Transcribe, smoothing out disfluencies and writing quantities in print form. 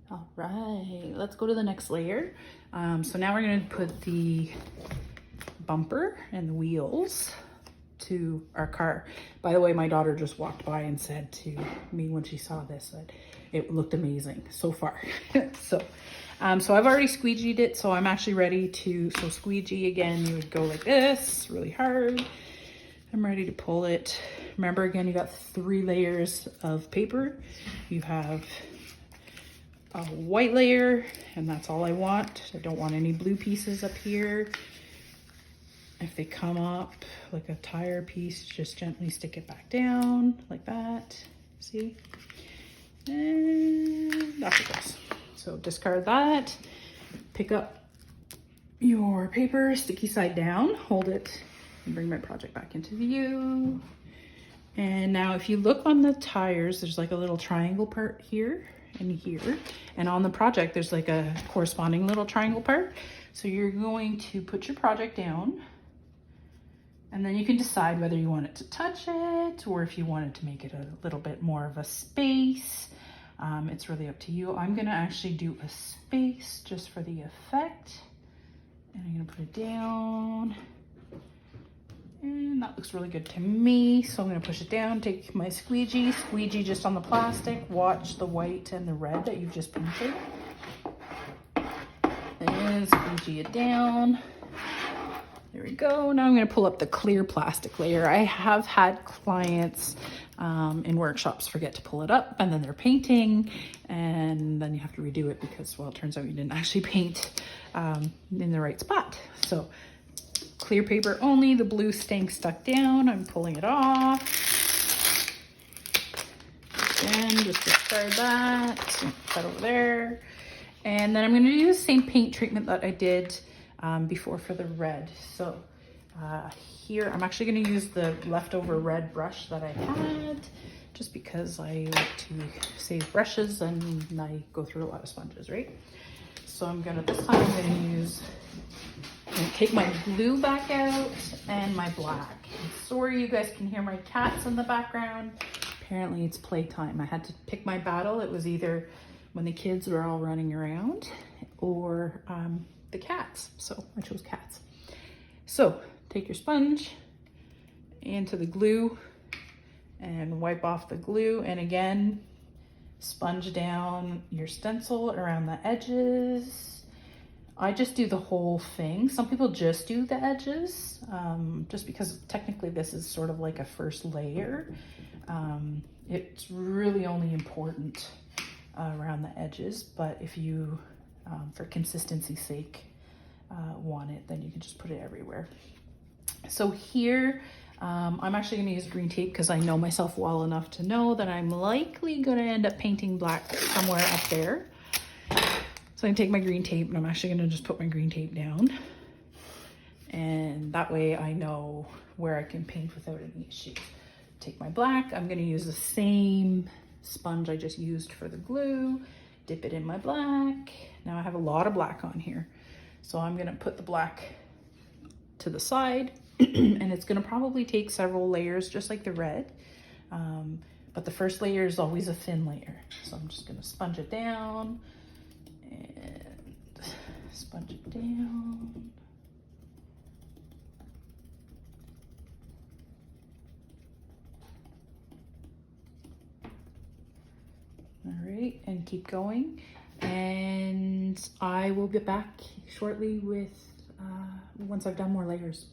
All right, let's go to the next layer. So now we're gonna put the bumper and the wheels to our car. By the way, my daughter just walked by and said to me when she saw this that it looked amazing so far. So I've already squeegeed it, so I'm actually ready to, so squeegee again, you would go like this, really hard. I'm ready to pull it. Remember again, you got 3 layers of paper. You have a white layer, and that's all I want. I don't want any blue pieces up here. If they come up like a tire piece, just gently stick it back down like that. See? And that's it goes. So discard that, pick up your paper, sticky side down, hold it, and bring my project back into view. And now if you look on the tires, there's like a little triangle part here and here. And on the project, there's like a corresponding little triangle part. So you're going to put your project down, and then you can decide whether you want it to touch it or if you wanted to make it a little bit more of a space. It's really up to you. I'm gonna actually do a space just for the effect. And I'm gonna put it down. And that looks really good to me. So I'm gonna push it down, take my squeegee just on the plastic, watch the white and the red that you've just painted. And squeegee it down. There we go. Now I'm going to pull up the clear plastic layer. I have had clients in workshops forget to pull it up, and then they're painting, and then you have to redo it because, well, it turns out you didn't actually paint in the right spot. So clear paper only, the blue staying stuck down. I'm pulling it off. Again, just discard that. Put that over there. And then I'm going to do the same paint treatment that I did before for the red. So here I'm actually going to use the leftover red brush that I had, just because I like to save brushes and I go through a lot of sponges, right? So I'm gonna, this time I'm gonna take my blue back out and my black. I'm sorry you guys can hear my cats in the background. Apparently it's playtime. I had to pick my battle. It was either when the kids were all running around or the cats. So I chose cats. So take your sponge into the glue and wipe off the glue. And again, sponge down your stencil around the edges. I just do the whole thing. Some people just do the edges, just because technically this is sort of like a first layer. It's really only important around the edges, but if you, for consistency's sake, want it, then you can just put it everywhere. So here, I'm actually gonna use green tape because I know myself well enough to know that I'm likely gonna end up painting black somewhere up there. So I'm gonna take my green tape and I'm actually gonna just put my green tape down. And that way I know where I can paint without any issue. Take my black, I'm gonna use the same sponge I just used for the glue, dip it in my black. Now I have a lot of black on here. So I'm gonna put the black to the side and it's gonna probably take several layers just like the red. But the first layer is always a thin layer. So I'm just gonna sponge it down and sponge it down. All right, and keep going. And I will get back shortly with once I've done more layers.